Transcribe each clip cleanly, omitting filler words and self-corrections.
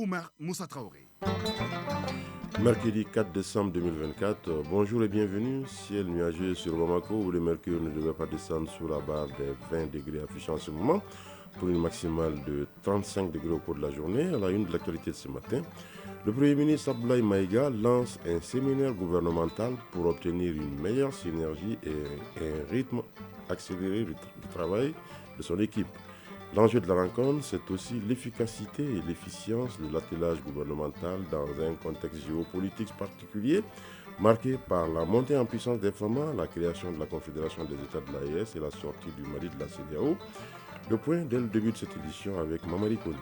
Oumar Moussa Traoré. Mercredi 4 décembre 2024, bonjour et bienvenue. Ciel nuageux sur Bamako où le mercure ne devrait pas descendre sous la barre des 20 degrés affichés en ce moment pour une maximale de 35 degrés au cours de la journée. À la une de l'actualité de ce matin, le Premier ministre Abdoulaye Maïga lance un séminaire gouvernemental pour obtenir une meilleure synergie et un rythme accéléré du travail de son équipe. L'enjeu de la rencontre, c'est aussi l'efficacité et l'efficience de l'attelage gouvernemental dans un contexte géopolitique particulier, marqué par la montée en puissance des FAMA, la création de la Confédération des États de l'AES et la sortie du Mali de la CEDEAO. Le point dès le début de cette édition avec Mamadi Kone.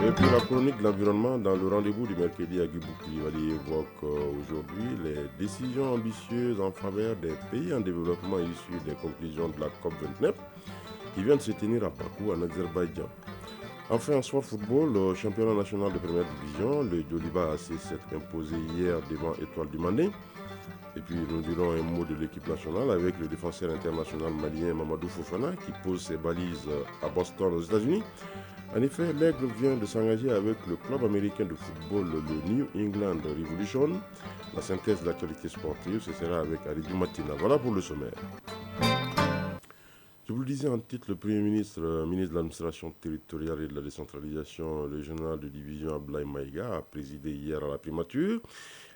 Et puis la chronique de l'environnement dans le rendez-vous du mercredi à Guibou-Koulibaly évoque aujourd'hui les décisions ambitieuses en faveur des pays en développement issues des conclusions de la COP29 qui vient de se tenir à Bakou, en Azerbaïdjan. Enfin, en sport football, le championnat national de première division, le Djoliba AC s'est imposé hier devant Étoile du Mandé. Et puis nous dirons un mot de l'équipe nationale avec le défenseur international malien Mamadou Fofana qui pose ses balises à Boston aux États-Unis. En effet, l'Aigle vient de s'engager avec le club américain de football, le New England Revolution. La synthèse de l'actualité sportive, ce sera avec Aridou Matina. Voilà pour le sommaire. Je vous le disais en titre, le Premier ministre, ministre de l'Administration territoriale et de la décentralisation régionale de division Abdoulaye Maïga a présidé hier à la primature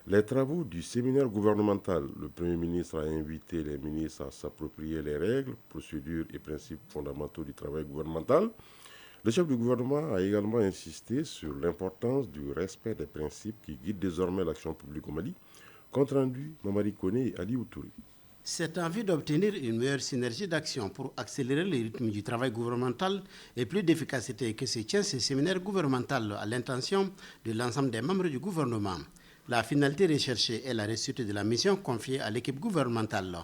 les travaux du séminaire gouvernemental. Le Premier ministre a invité les ministres à s'approprier les règles, procédures et principes fondamentaux du travail gouvernemental. Le chef du gouvernement a également insisté sur l'importance du respect des principes qui guident désormais l'action publique au Mali. Compte rendu, Mamadi Kone et Ali Outouri. Cette envie d'obtenir une meilleure synergie d'action pour accélérer le rythme du travail gouvernemental et plus d'efficacité que se tient ce séminaire gouvernemental à l'intention de l'ensemble des membres du gouvernement. La finalité recherchée est la réussite de la mission confiée à l'équipe gouvernementale.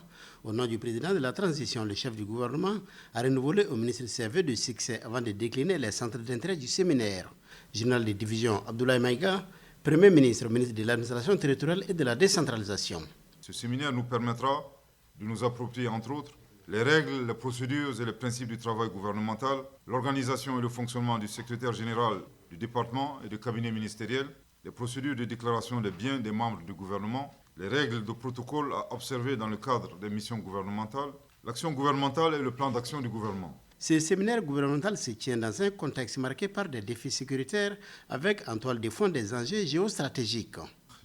Au nom du président de la transition, le chef du gouvernement a renouvelé au ministre ses vœux de succès avant de décliner les centres d'intérêt du séminaire. Général de division Abdoulaye Maïga, Premier ministre, ministre de l'administration territoriale et de la décentralisation. Ce séminaire nous permettra de nous approprier, entre autres, les règles, les procédures et les principes du travail gouvernemental, l'organisation et le fonctionnement du secrétaire général du département et du cabinet ministériel, les procédures de déclaration des biens des membres du gouvernement, les règles de protocole à observer dans le cadre des missions gouvernementales, l'action gouvernementale et le plan d'action du gouvernement. Ce séminaire gouvernemental se tient dans un contexte marqué par des défis sécuritaires avec en toile de fond des enjeux géostratégiques.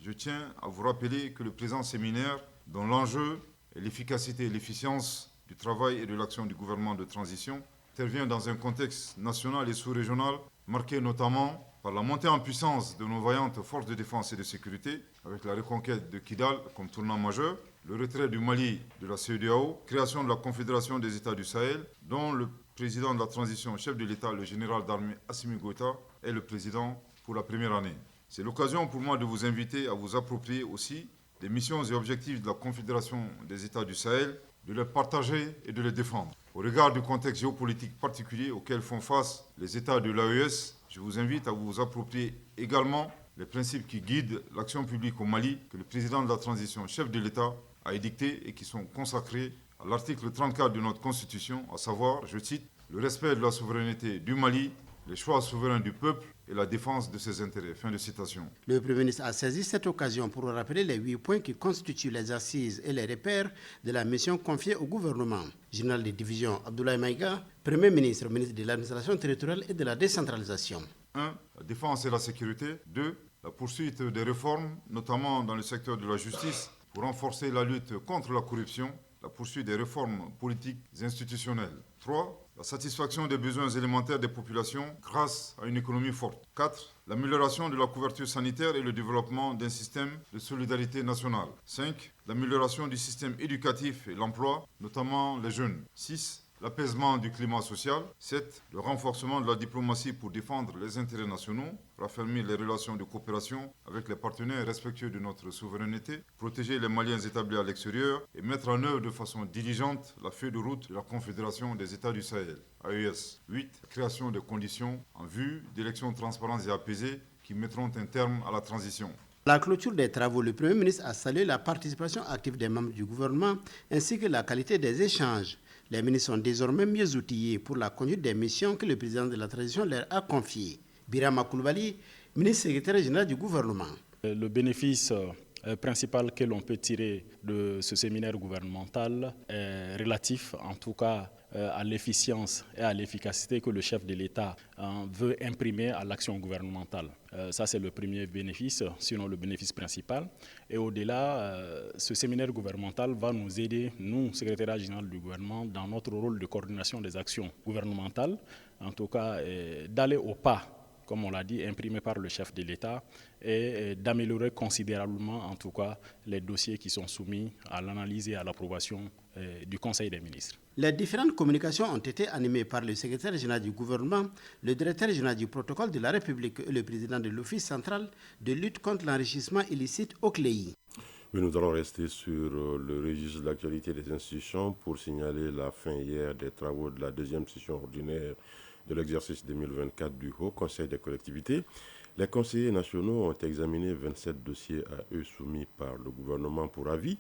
Je tiens à vous rappeler que le présent séminaire, dont l'enjeu et l'efficacité et l'efficience du travail et de l'action du gouvernement de transition intervient dans un contexte national et sous-régional marqué notamment par la montée en puissance de nos vaillantes forces de défense et de sécurité, avec la reconquête de Kidal comme tournant majeur, le retrait du Mali de la CEDEAO, création de la Confédération des États du Sahel, dont le président de la transition, chef de l'État, le général d'armée Assimi Goïta, est le président pour la première année. C'est l'occasion pour moi de vous inviter à vous approprier aussi des missions et objectifs de la Confédération des États du Sahel, de les partager et de les défendre. Au regard du contexte géopolitique particulier auquel font face les États de l'AES, je vous invite à vous approprier également les principes qui guident l'action publique au Mali que le président de la transition, chef de l'État, a édictés et qui sont consacrés à l'article 34 de notre Constitution, à savoir, je cite, le respect de la souveraineté du Mali, les choix souverains du peuple et la défense de ses intérêts. Fin de citation. Le Premier ministre a saisi cette occasion pour rappeler les 8 points qui constituent les assises et les repères de la mission confiée au gouvernement. Général de division Abdoulaye Maïga, Premier ministre, ministre de l'administration territoriale et de la décentralisation. 1. La défense et la sécurité. 2. La poursuite des réformes, notamment dans le secteur de la justice, pour renforcer la lutte contre la corruption, la poursuite des réformes politiques et institutionnelles. 3. La satisfaction des besoins élémentaires des populations grâce à une économie forte. 4. L'amélioration de la couverture sanitaire et le développement d'un système de solidarité nationale. 5. L'amélioration du système éducatif et l'emploi, notamment les jeunes. 6. L'apaisement du climat social. 7. Le renforcement de la diplomatie pour défendre les intérêts nationaux, raffermir les relations de coopération avec les partenaires respectueux de notre souveraineté, protéger les Maliens établis à l'extérieur et mettre en œuvre de façon diligente la feuille de route de la Confédération des États du Sahel, AES. 8. Création de conditions en vue d'élections transparentes et apaisées qui mettront un terme à la transition. À la clôture des travaux, le Premier ministre a salué la participation active des membres du gouvernement ainsi que la qualité des échanges. Les ministres sont désormais mieux outillés pour la conduite des missions que le président de la transition leur a confiées. Birama Koulibaly, ministre secrétaire général du gouvernement. Le bénéfice principal que l'on peut tirer de ce séminaire gouvernemental est relatif, en tout cas, à l'efficience et à l'efficacité que le chef de l'État veut imprimer à l'action gouvernementale. Ça, c'est le premier bénéfice, sinon le bénéfice principal. Et au-delà, ce séminaire gouvernemental va nous aider, nous, secrétaire général du gouvernement, dans notre rôle de coordination des actions gouvernementales, en tout cas, d'aller au pas, comme on l'a dit, imprimé par le chef de l'État, et d'améliorer considérablement, en tout cas, les dossiers qui sont soumis à l'analyse et à l'approbation du Conseil des ministres. Les différentes communications ont été animées par le secrétaire général du gouvernement, le directeur général du protocole de la République et le président de l'Office central de lutte contre l'enrichissement illicite au CLEI. Mais nous allons rester sur le registre de l'actualité des institutions pour signaler la fin hier des travaux de la deuxième session ordinaire de l'exercice 2024 du Haut Conseil des collectivités. Les conseillers nationaux ont examiné 27 dossiers à eux soumis par le gouvernement pour avis.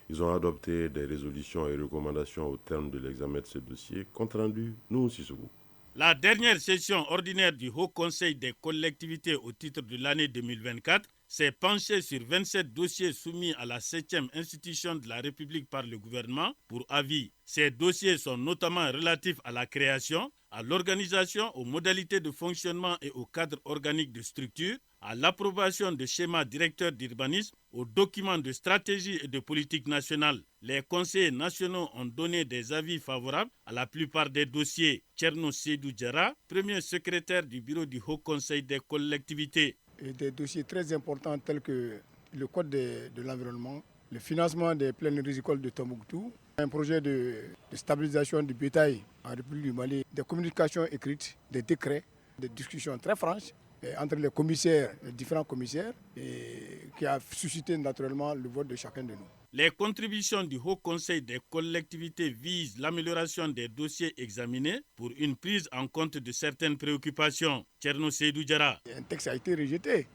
Ils ont adopté des résolutions et recommandations au terme de l'examen de ces dossiers. Compte rendu, nous, Sissoko. La dernière session ordinaire du Haut Conseil des collectivités au titre de l'année 2024 s'est penchée sur 27 dossiers soumis à la 7e institution de la République par le gouvernement pour avis. Ces dossiers sont notamment relatifs à la création, à l'organisation, aux modalités de fonctionnement et au cadre organique de structure, à l'approbation de schémas directeurs d'urbanisme, aux documents de stratégie et de politique nationale. Les conseillers nationaux ont donné des avis favorables à la plupart des dossiers. Tcherno Seydou Diarra, premier secrétaire du bureau du Haut Conseil des collectivités. Et des dossiers très importants tels que le code de l'environnement, le financement des plaines rizicoles de Tombouctou, un projet de stabilisation du bétail en République du Mali, des communications écrites, des décrets, des discussions très franches entre les commissaires, les différents commissaires, et qui a suscité naturellement le vote de chacun de nous. Les contributions du Haut Conseil des collectivités visent l'amélioration des dossiers examinés pour une prise en compte de certaines préoccupations. Tcherno Seydou Diarra. Un texte a été rejeté.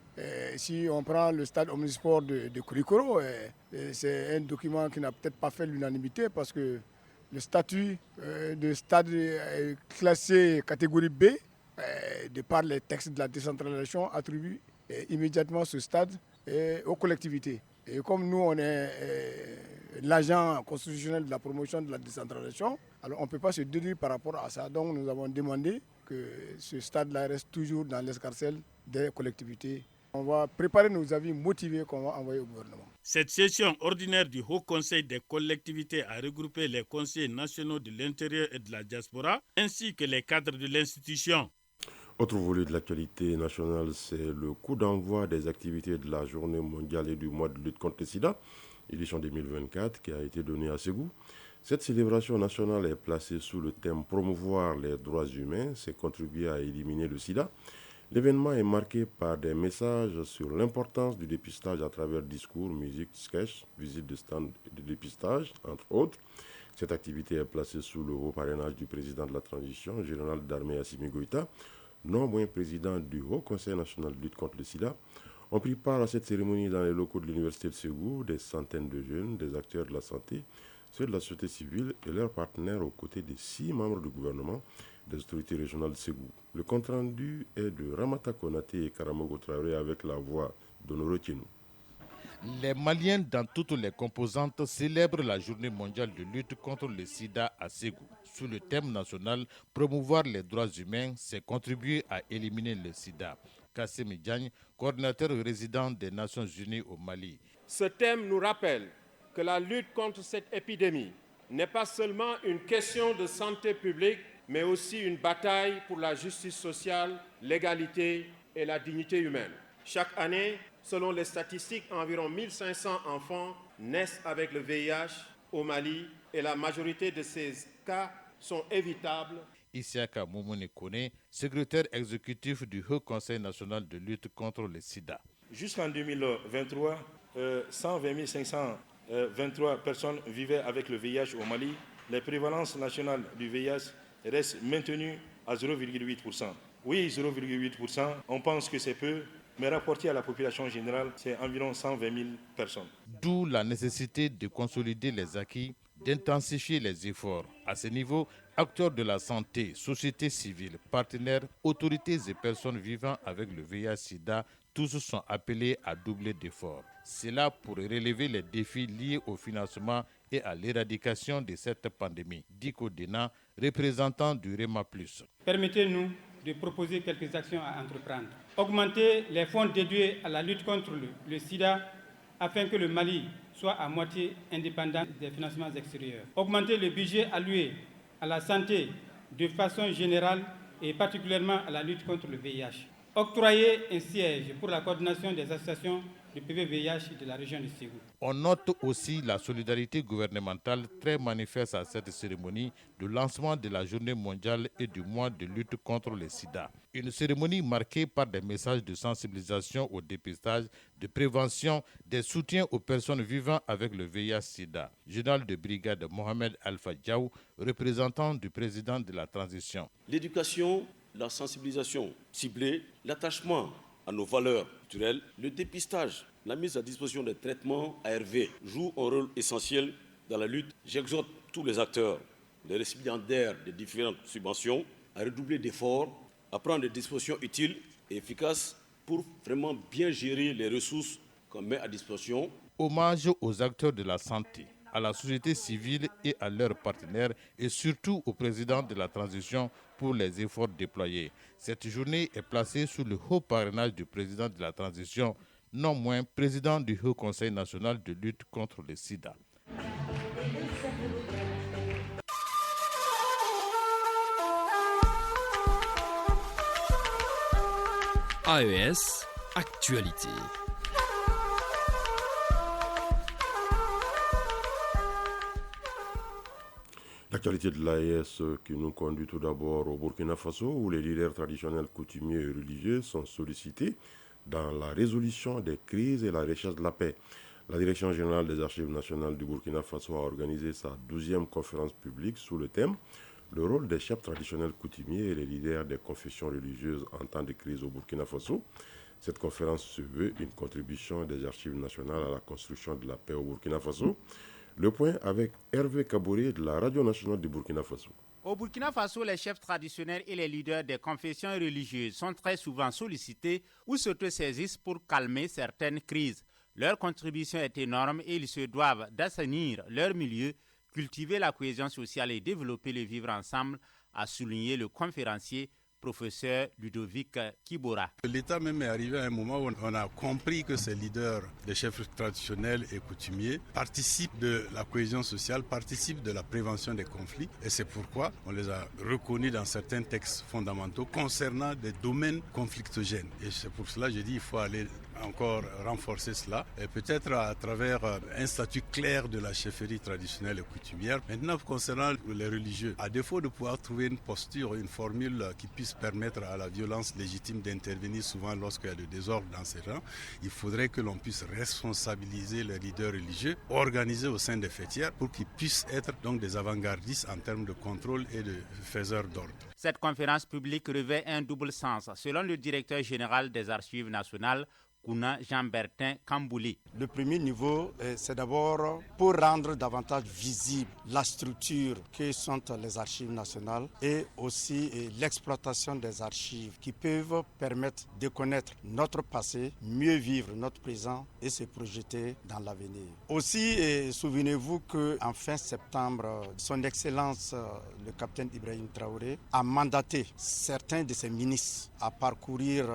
Si on prend le stade omnisport de Kourikoro, c'est un document qui n'a peut-être pas fait l'unanimité parce que le statut de stade classé catégorie B, de par les textes de la décentralisation, attribue immédiatement ce stade aux collectivités. Et comme nous, on est l'agent constitutionnel de la promotion de la décentralisation, alors on ne peut pas se déduire par rapport à ça. Donc nous avons demandé que ce stade-là reste toujours dans l'escarcelle des collectivités. On va préparer nos avis motivés qu'on va envoyer au gouvernement. Cette session ordinaire du Haut Conseil des collectivités a regroupé les conseillers nationaux de l'intérieur et de la diaspora, ainsi que les cadres de l'institution. Autre volet de l'actualité nationale, c'est le coup d'envoi des activités de la journée mondiale et du mois de lutte contre le sida, édition 2024, qui a été donnée à Ségou. Cette célébration nationale est placée sous le thème « Promouvoir les droits humains, c'est contribuer à éliminer le sida ». L'événement est marqué par des messages sur l'importance du dépistage à travers discours, musique, sketch, visite de stand de dépistage, entre autres. Cette activité est placée sous le haut parrainage du président de la transition, général d'armée Assimi Goïta, nombreux présidents du Haut Conseil national de lutte contre le sida, ont pris part à cette cérémonie dans les locaux de l'Université de Ségou. Des centaines de jeunes, des acteurs de la santé, ceux de la société civile et leurs partenaires aux côtés des 6 membres du gouvernement des autorités régionales de Ségou. Le compte-rendu est de Ramata Konaté et Karamogo Traoré avec la voix d'Honoré Tienou. Les Maliens dans toutes les composantes célèbrent la journée mondiale de lutte contre le sida à Ségou. Sous le thème national « Promouvoir les droits humains, c'est contribuer à éliminer le sida ». Kassim Diagne, coordinateur résident des Nations Unies au Mali. Ce thème nous rappelle que la lutte contre cette épidémie n'est pas seulement une question de santé publique, mais aussi une bataille pour la justice sociale, l'égalité et la dignité humaine. Chaque année, selon les statistiques, environ 1500 enfants naissent avec le VIH au Mali et la majorité de ces cas sont évitables. Isiaka Moumouni Kone, secrétaire exécutif du Haut Conseil national de lutte contre le sida. Jusqu'en 2023, 120 523 personnes vivaient avec le VIH au Mali. La prévalence nationale du VIH reste maintenue à 0,8%. Oui, 0,8%, on pense que c'est peu, mais rapporté à la population générale, c'est environ 120 000 personnes. D'où la nécessité de consolider les acquis d'intensifier les efforts. À ce niveau, acteurs de la santé, société civile, partenaires, autorités et personnes vivant avec le VIH-Sida, tous sont appelés à doubler d'efforts. C'est là pour relever les défis liés au financement et à l'éradication de cette pandémie. Diko Dena, représentant du REMA+. Permettez-nous de proposer quelques actions à entreprendre. Augmenter les fonds dédiés à la lutte contre le sida afin que le Mali soit à moitié indépendant des financements extérieurs. Augmenter le budget alloué à la santé de façon générale et particulièrement à la lutte contre le VIH. Octroyer un siège pour la coordination des associations du PV-VIH de la région de Ségou. On note aussi la solidarité gouvernementale très manifeste à cette cérémonie de lancement de la journée mondiale et du mois de lutte contre le sida. Une cérémonie marquée par des messages de sensibilisation au dépistage, de prévention, des soutiens aux personnes vivant avec le VIH-Sida. Général de brigade Mohamed Alpha Diaw, représentant du président de la transition. L'éducation, la sensibilisation ciblée, l'attachement à nos valeurs culturelles, le dépistage, la mise à disposition des traitements ARV jouent un rôle essentiel dans la lutte. J'exhorte tous les acteurs, les récipiendaires des différentes subventions à redoubler d'efforts, à prendre des dispositions utiles et efficaces pour vraiment bien gérer les ressources qu'on met à disposition. Hommage aux acteurs de la santé, à la société civile et à leurs partenaires et surtout au président de la transition pour les efforts déployés. Cette journée est placée sous le haut parrainage du président de la transition, non moins président du Haut Conseil national de lutte contre le sida. AES, actualité. L'actualité de l'AES qui nous conduit tout d'abord au Burkina Faso, où les leaders traditionnels, coutumiers et religieux sont sollicités dans la résolution des crises et la recherche de la paix. La Direction générale des archives nationales du Burkina Faso a organisé sa 12e conférence publique sous le thème « Le rôle des chefs traditionnels coutumiers et les leaders des confessions religieuses en temps de crise au Burkina Faso ». Cette conférence se veut une contribution des archives nationales à la construction de la paix au Burkina Faso. Le point avec Hervé Kabouré de la Radio nationale du Burkina Faso. Au Burkina Faso, les chefs traditionnels et les leaders des confessions religieuses sont très souvent sollicités ou s'autosaisissent pour calmer certaines crises. Leur contribution est énorme et ils se doivent d'assainir leur milieu, cultiver la cohésion sociale et développer le vivre ensemble, a souligné le conférencier professeur Ludovic Kibora. L'État même est arrivé à un moment où on a compris que ces leaders, les chefs traditionnels et coutumiers, participent de la cohésion sociale, participent de la prévention des conflits. Et c'est pourquoi on les a reconnus dans certains textes fondamentaux concernant des domaines conflictogènes. Et c'est pour cela que j'ai dit qu'il faut aller encore renforcer cela, et peut-être à travers un statut clair de la chefferie traditionnelle et coutumière. Maintenant, concernant les religieux, à défaut de pouvoir trouver une posture, une formule qui puisse permettre à la violence légitime d'intervenir souvent lorsqu'il y a du désordre dans ces rangs, il faudrait que l'on puisse responsabiliser les leaders religieux, organisés au sein des fêtières, pour qu'ils puissent être donc des avant-gardistes en termes de contrôle et de faiseurs d'ordre. Cette conférence publique revêt un double sens, selon le directeur général des Archives nationales, Kouna Jean-Bertin Kambouli. Le premier niveau, c'est d'abord pour rendre davantage visible la structure que sont les archives nationales et aussi l'exploitation des archives qui peuvent permettre de connaître notre passé, mieux vivre notre présent et se projeter dans l'avenir. Aussi, souvenez-vous qu'en fin septembre, son Excellence le capitaine Ibrahim Traoré a mandaté certains de ses ministres à parcourir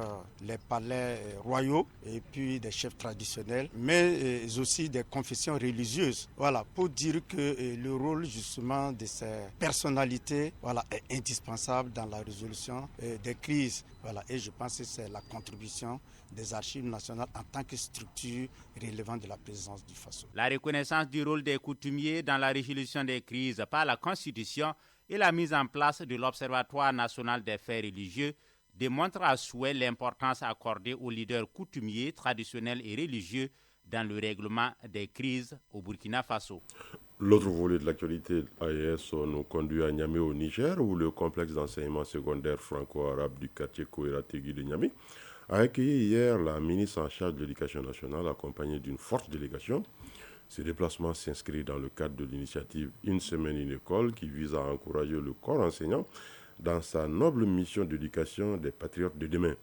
les palais royaux et puis des chefs traditionnels, mais aussi des confessions religieuses. Voilà, pour dire que le rôle justement de ces personnalités est indispensable dans la résolution des crises. Voilà, et je pense que c'est la contribution des archives nationales en tant que structure relevant de la présence du Faso. La reconnaissance du rôle des coutumiers dans la résolution des crises par la Constitution et la mise en place de l'Observatoire national des faits religieux démontre à souhait l'importance accordée aux leaders coutumiers, traditionnels et religieux dans le règlement des crises au Burkina Faso. L'autre volet de l'actualité AES nous conduit à Niamey au Niger, où le complexe d'enseignement secondaire franco-arabe du quartier Kouéra-Tegui de Niamey a accueilli hier la ministre en charge de l'éducation nationale accompagnée d'une forte délégation. Ce déplacement s'inscrit dans le cadre de l'initiative Une semaine, une école qui vise à encourager le corps enseignant dans sa noble mission d'éducation des patriotes de demain.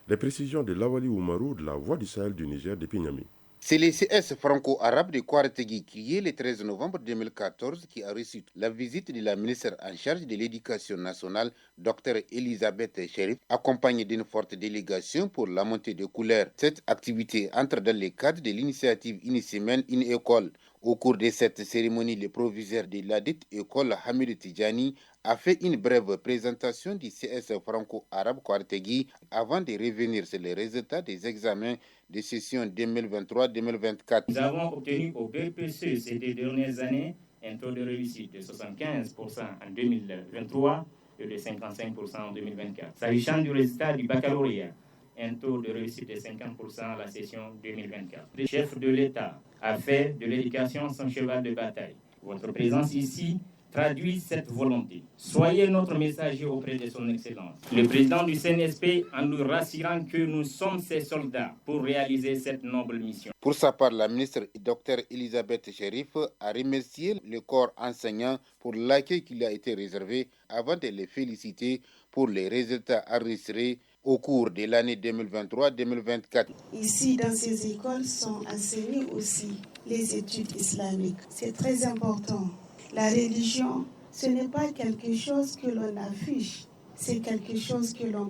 Les précisions de Lawali Oumarou de la Voix du Sahel du Niger depuis Niamey. C'est le CS franco-arabe de Kouartegui qui est le 13 novembre 2014 qui a reçu la visite de la ministre en charge de l'éducation nationale, Dr Elisabeth Cherif, accompagnée d'une forte délégation pour la montée de couleurs. Cette activité entre dans le cadre de l'initiative Une semaine, une école. Au cours de cette cérémonie, le proviseur de la dite école, Hamid Tidjani, a fait une brève présentation du CS franco-arabe Kouartegui avant de revenir sur les résultats des examens de session 2023-2024. Nous avons obtenu au BPC ces dernières années un taux de réussite de 75% en 2023 et de 55% en 2024. S'agissant du résultat du baccalauréat, un taux de réussite de 50% à la session 2024. Le chef de l'État a fait de l'éducation son cheval de bataille. Votre présence ici traduit cette volonté. Soyez notre messager auprès de son Excellence, le président du CNSP, en nous rassurant que nous sommes ses soldats pour réaliser cette noble mission. Pour sa part, la ministre Dr Elisabeth Cherif a remercié le corps enseignant pour l'accueil qui lui a été réservé avant de les féliciter pour les résultats enregistrés au cours de l'année 2023-2024. Ici, dans ces écoles, sont enseignées aussi les études islamiques. C'est très important. La religion, ce n'est pas quelque chose que l'on affiche, c'est quelque chose que l'on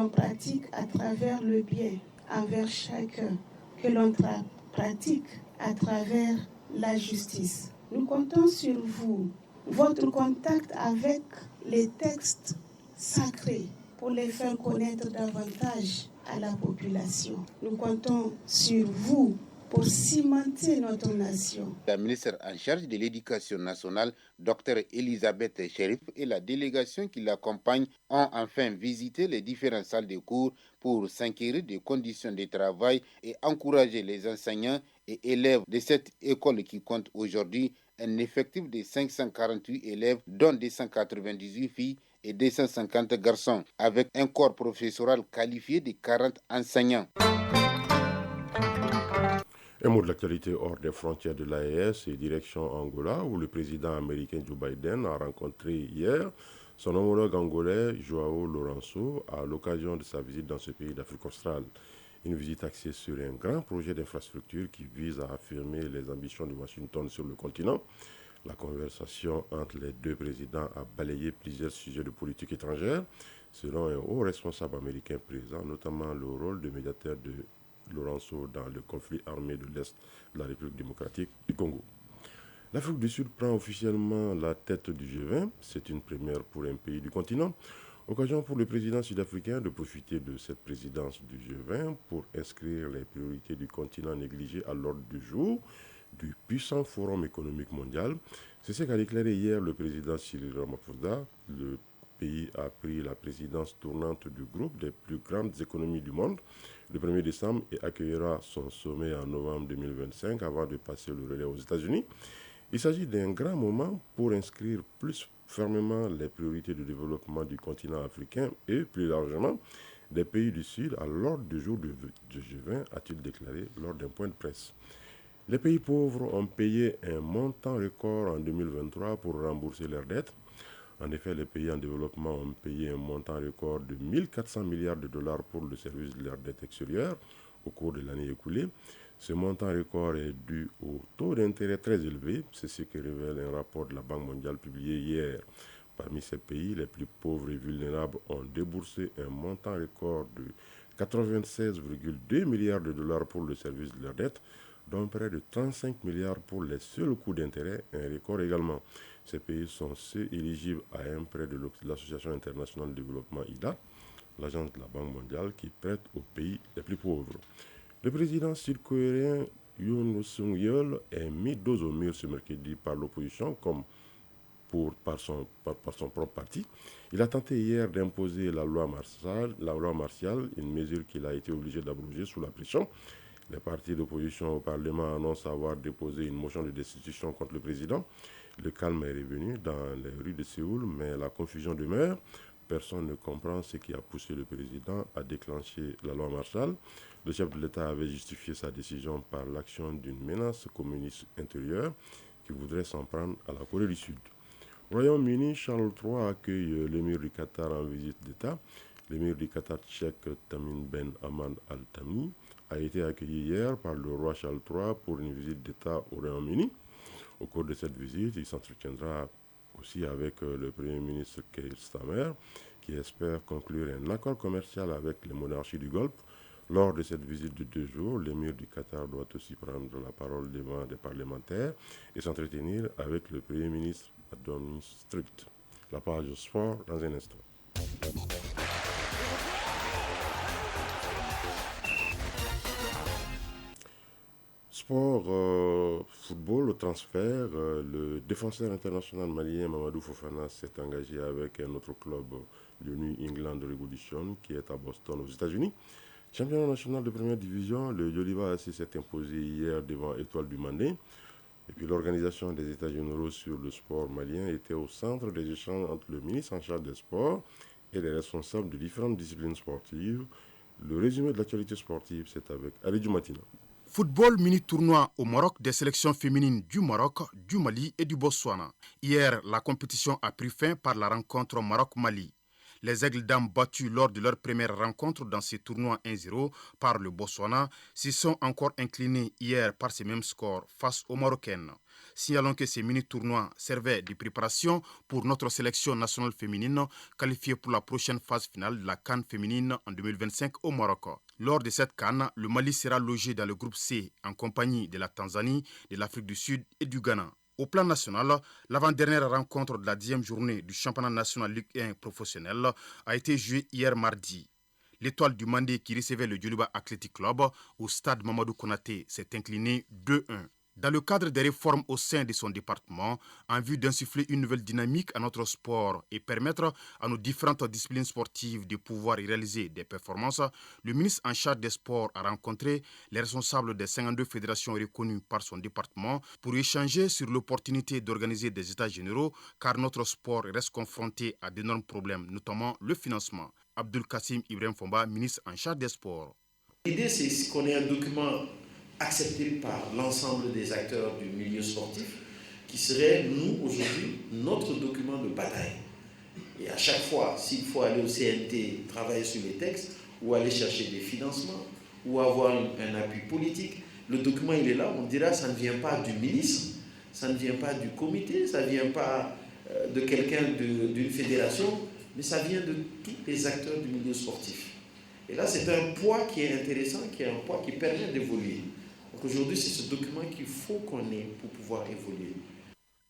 pratique à travers le bien envers chacun, que l'on pratique à travers la justice. Nous comptons sur vous, votre contact avec les textes sacrés pour les faire connaître davantage à la population. Nous comptons sur vous pour cimenter notre nation. La ministre en charge de l'éducation nationale, Dr Elisabeth Cherif, et la délégation qui l'accompagne ont enfin visité les différentes salles de cours pour s'inquiéter des conditions de travail et encourager les enseignants et élèves de cette école qui compte aujourd'hui un effectif de 548 élèves, dont 298 filles et 250 garçons, avec un corps professoral qualifié de 40 enseignants. Un mot de l'actualité hors des frontières de l'AES et direction Angola, où le président américain Joe Biden a rencontré hier son homologue angolais João Lourenço à l'occasion de sa visite dans ce pays d'Afrique australe. Une visite axée sur un grand projet d'infrastructure qui vise à affirmer les ambitions de Washington sur le continent. La conversation entre les deux présidents a balayé plusieurs sujets de politique étrangère, selon un haut responsable américain présent, notamment le rôle de médiateur de Lourenço dans le conflit armé de l'Est de la République démocratique du Congo. L'Afrique du Sud prend officiellement la tête du G20. C'est une première pour un pays du continent. Occasion pour le président sud-africain de profiter de cette présidence du G20 pour inscrire les priorités du continent négligées à l'ordre du jour du puissant Forum économique mondial. C'est ce qu'a déclaré hier le président Cyril Ramaphosa. Le pays a pris la présidence tournante du groupe des plus grandes économies du monde le 1er décembre et accueillera son sommet en novembre 2025 avant de passer le relais aux États-Unis. Il s'agit d'un grand moment pour inscrire plus fermement les priorités de développement du continent africain et plus largement des pays du Sud à l'ordre du jour du G20, a-t-il déclaré lors d'un point de presse. Les pays pauvres ont payé un montant record en 2023 pour rembourser leurs dettes. En effet, les pays en développement ont payé un montant record de 1 400 milliards de dollars pour le service de leur dette extérieure au cours de l'année écoulée. Ce montant record est dû au taux d'intérêt très élevé, c'est ce que révèle un rapport de la Banque mondiale publié hier. Parmi ces pays, les plus pauvres et vulnérables ont déboursé un montant record de 96,2 milliards de dollars pour le service de leur dette, dont près de 35 milliards pour les seuls coûts d'intérêt, un record également. Ces pays sont ceux éligibles à un prêt de l'Association internationale de développement IDA, l'agence de la Banque mondiale qui prête aux pays les plus pauvres. Le président sud-coréen Yoon Suk-yeol est mis dos au mur ce mercredi par l'opposition comme par son propre parti. Il a tenté hier d'imposer la loi martiale, une mesure qu'il a été obligé d'abroger sous la pression. Les partis d'opposition au Parlement annoncent avoir déposé une motion de destitution contre le président. Le calme est revenu dans les rues de Séoul, mais la confusion demeure. Personne ne comprend ce qui a poussé le président à déclencher la loi martiale. Le chef de l'État avait justifié sa décision par l'action d'une menace communiste intérieure qui voudrait s'en prendre à la Corée du Sud. Royaume-Uni, Charles III accueille l'émir du Qatar en visite d'État. L'émir du Qatar tchèque Tamim Ben Hamad Al Thani a été accueilli hier par le roi Charles III pour une visite d'État au Royaume-Uni. Au cours de cette visite, il s'entretiendra aussi avec le Premier ministre Keir Starmer, qui espère conclure un accord commercial avec les monarchies du Golfe. Lors de cette visite de 2 jours, l'émir du Qatar doit aussi prendre la parole devant des parlementaires et s'entretenir avec le Premier ministre Downing Street. La page sport dans un instant. Sport, football, au transfert, le défenseur international malien Mamadou Fofana s'est engagé avec un autre club, le New England Revolution, qui est à Boston aux États-Unis. Champion national de première division, le Yoliva AC s'est imposé hier devant Étoile du Mandé. Et puis l'organisation des États généraux sur le sport malien était au centre des échanges entre le ministre en charge des sports et les responsables de différentes disciplines sportives. Le résumé de l'actualité sportive, c'est avec Ali Matina. Football mini-tournoi au Maroc des sélections féminines du Maroc, du Mali et du Botswana. Hier, la compétition a pris fin par la rencontre Maroc-Mali. Les Aigles dames battus lors de leur première rencontre dans ces tournois 1-0 par le Botswana s'y sont encore inclinés hier par ces mêmes scores face aux Marocaines. Signalons que ces mini-tournois servaient de préparation pour notre sélection nationale féminine qualifiée pour la prochaine phase finale de la CAN féminine en 2025 au Maroc. Lors de cette CAN, le Mali sera logé dans le groupe C en compagnie de la Tanzanie, de l'Afrique du Sud et du Ghana. Au plan national, l'avant-dernière rencontre de la 10e journée du championnat national Ligue 1 professionnel a été jouée hier mardi. L'Étoile du Mandé qui recevait le Djoliba Athletic Club au stade Mamadou Konaté s'est incliné 2-1. Dans le cadre des réformes au sein de son département, en vue d'insuffler une nouvelle dynamique à notre sport et permettre à nos différentes disciplines sportives de pouvoir y réaliser des performances, le ministre en charge des sports a rencontré les responsables des 52 fédérations reconnues par son département pour échanger sur l'opportunité d'organiser des états généraux car notre sport reste confronté à d'énormes problèmes, notamment le financement. Abdul Kassim Ibrahim Fomba, ministre en charge des sports. L'idée, c'est qu'on ait un document accepté par l'ensemble des acteurs du milieu sportif, qui serait, nous, aujourd'hui, notre document de bataille. Et à chaque fois, s'il faut aller au CNT, travailler sur les textes, ou aller chercher des financements, ou avoir un appui politique, le document, il est là, on dira, ça ne vient pas du ministre, ça ne vient pas du comité, ça ne vient pas de quelqu'un d'une fédération, mais ça vient de tous les acteurs du milieu sportif. Et là, c'est un poids qui est intéressant, qui est un poids qui permet d'évoluer. Donc aujourd'hui, c'est ce document qu'il faut qu'on ait pour pouvoir évoluer.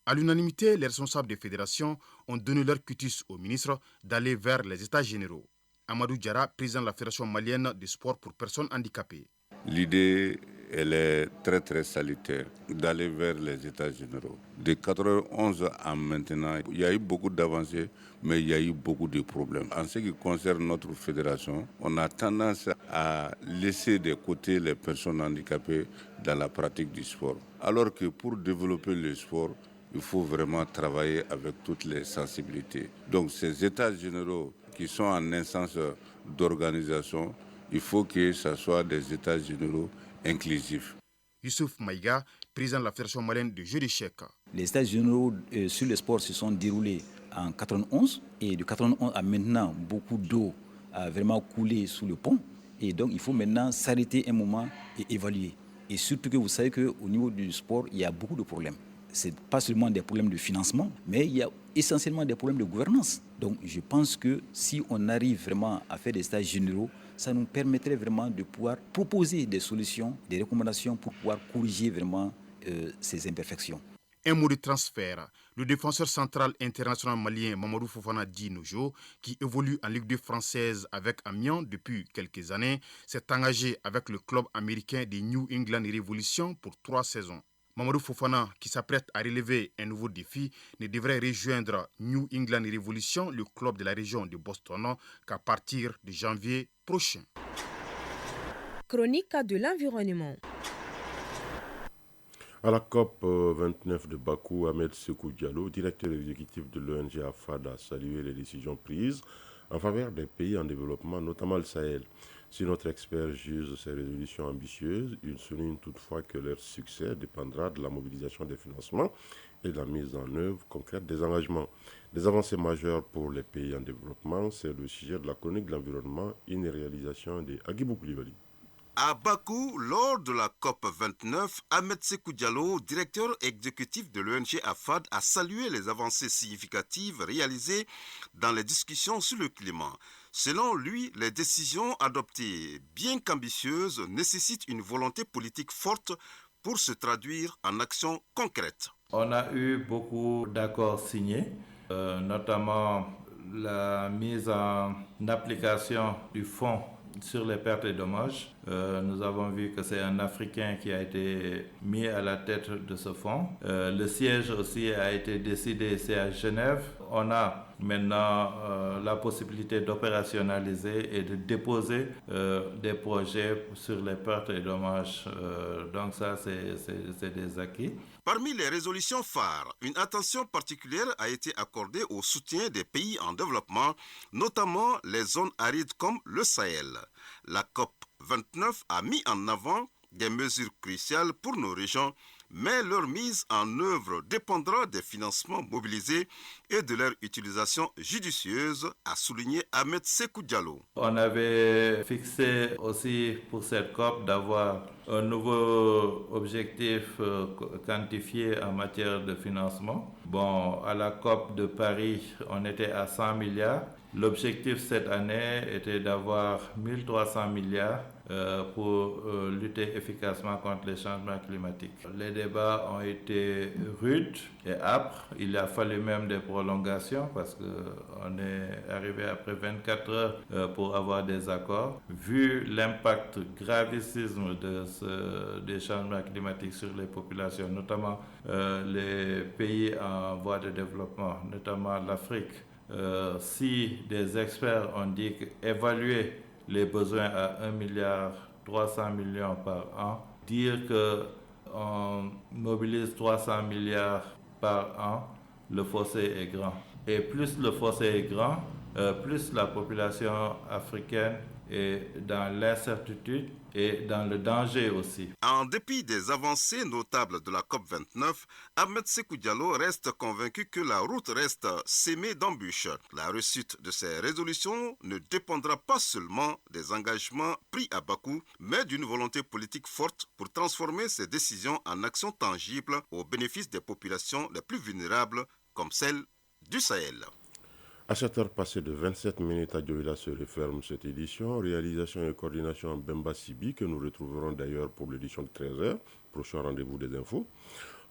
À l'unanimité, les responsables des fédérations ont donné leur cutis au ministre d'aller vers les États généraux. Amadou Diarra, président de la Fédération malienne de sport pour personnes handicapées. L'idée, elle est très très salutaire d'aller vers les États généraux. De 91 à maintenant, il y a eu beaucoup d'avancées, mais il y a eu beaucoup de problèmes. En ce qui concerne notre fédération, on a tendance à laisser de côté les personnes handicapées dans la pratique du sport. Alors que pour développer le sport, il faut vraiment travailler avec toutes les sensibilités. Donc ces États généraux qui sont en instance d'organisation, il faut que ce soit des États généraux inclusifs. Youssouf Maïga, président de la Fédération malienne de jeux d'échecs. Les États généraux sur le sport se sont déroulés en 91 et de 91 à maintenant, beaucoup d'eau a vraiment coulé sous le pont. Et donc il faut maintenant s'arrêter un moment et évaluer. Et surtout que vous savez qu'au niveau du sport, il y a beaucoup de problèmes. Ce n'est pas seulement des problèmes de financement, mais il y a essentiellement des problèmes de gouvernance. Donc je pense que si on arrive vraiment à faire des stages généraux, ça nous permettrait vraiment de pouvoir proposer des solutions, des recommandations pour pouvoir corriger vraiment ces imperfections. Un mot de transfert. Le défenseur central international malien Mamadou Fofana Di Nojo, qui évolue en Ligue 2 française avec Amiens depuis quelques années, s'est engagé avec le club américain des New England Revolution pour 3 saisons. Mamadou Fofana, qui s'apprête à relever un nouveau défi, ne devrait rejoindre New England Revolution, le club de la région de Boston, qu'à partir de janvier prochain. Chronique de l'environnement. À la COP 29 de Bakou, Ahmed Sekou Diallo, directeur exécutif de l'ONG AFAD, a salué les décisions prises en faveur des pays en développement, notamment le Sahel. Si notre expert juge ces résolutions ambitieuses, il souligne toutefois que leur succès dépendra de la mobilisation des financements et de la mise en œuvre concrète des engagements. Des avancées majeures pour les pays en développement, c'est le sujet de la chronique de l'environnement, une réalisation de Agibou Koulibaly. À Bakou, lors de la COP29, Ahmed Sékou Diallo, directeur exécutif de l'ONG AFAD, a salué les avancées significatives réalisées dans les discussions sur le climat. Selon lui, les décisions adoptées, bien qu'ambitieuses, nécessitent une volonté politique forte pour se traduire en actions concrètes. On a eu beaucoup d'accords signés, notamment la mise en application du fonds sur les pertes et dommages. Nous avons vu que c'est un Africain qui a été mis à la tête de ce fonds. Le siège aussi a été décidé, c'est à Genève. On a maintenant la possibilité d'opérationnaliser et de déposer des projets sur les pertes et dommages. Donc ça, c'est des acquis. Parmi les résolutions phares, une attention particulière a été accordée au soutien des pays en développement, notamment les zones arides comme le Sahel. La COP29 a mis en avant des mesures cruciales pour nos régions, mais leur mise en œuvre dépendra des financements mobilisés et de leur utilisation judicieuse, a souligné Ahmed Sékou Diallo. On avait fixé aussi pour cette COP d'avoir un nouveau objectif quantifié en matière de financement. Bon, à la COP de Paris, on était à 100 milliards. L'objectif cette année était d'avoir 1300 milliards pour lutter efficacement contre les changements climatiques. Les débats ont été rudes et âpres. Il a fallu même des prolongations parce qu'on est arrivé après 24 heures pour avoir des accords. Vu l'impact gravissime des changements climatiques sur les populations, notamment les pays en voie de développement, notamment l'Afrique, si des experts ont dit qu'évaluer les besoins à 1,3 milliard par an, dire qu'on mobilise 300 milliards par an, le fossé est grand. Et plus le fossé est grand, plus la population africaine est dans l'incertitude et dans le danger aussi. En dépit des avancées notables de la COP29, Ahmed Sékou Diallo reste convaincu que la route reste semée d'embûches. La réussite de ces résolutions ne dépendra pas seulement des engagements pris à Bakou, mais d'une volonté politique forte pour transformer ces décisions en actions tangibles au bénéfice des populations les plus vulnérables, comme celle du Sahel. À 7 heures passées de 27 minutes, à Dioïla se referme cette édition. Réalisation et coordination Bemba Sibi, que nous retrouverons d'ailleurs pour l'édition de 13h. Prochain rendez-vous des infos.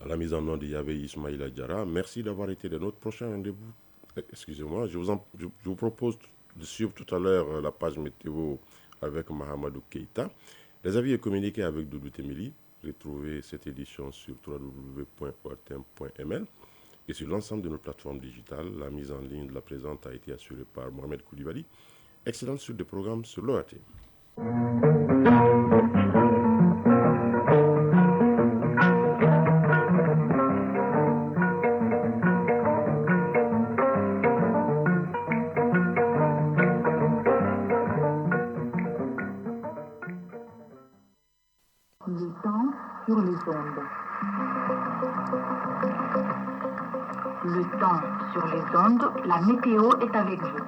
À la mise en œuvre de Yahvé Ismaïla Diarra. Merci d'avoir été de notre prochain rendez-vous. Excusez-moi, je vous propose de suivre tout à l'heure la page météo avec Mahamadou Keïta. Les avis et communiqués avec Doudou Temeli. Retrouvez cette édition sur www.ortem.ml. Et sur l'ensemble de nos plateformes digitales, la mise en ligne de la présente a été assurée par Mohamed Koulibaly. Excellente suite de programmes sur l'ORT. Le temps sur les ondes. Le temps sur les ondes, la météo est avec vous.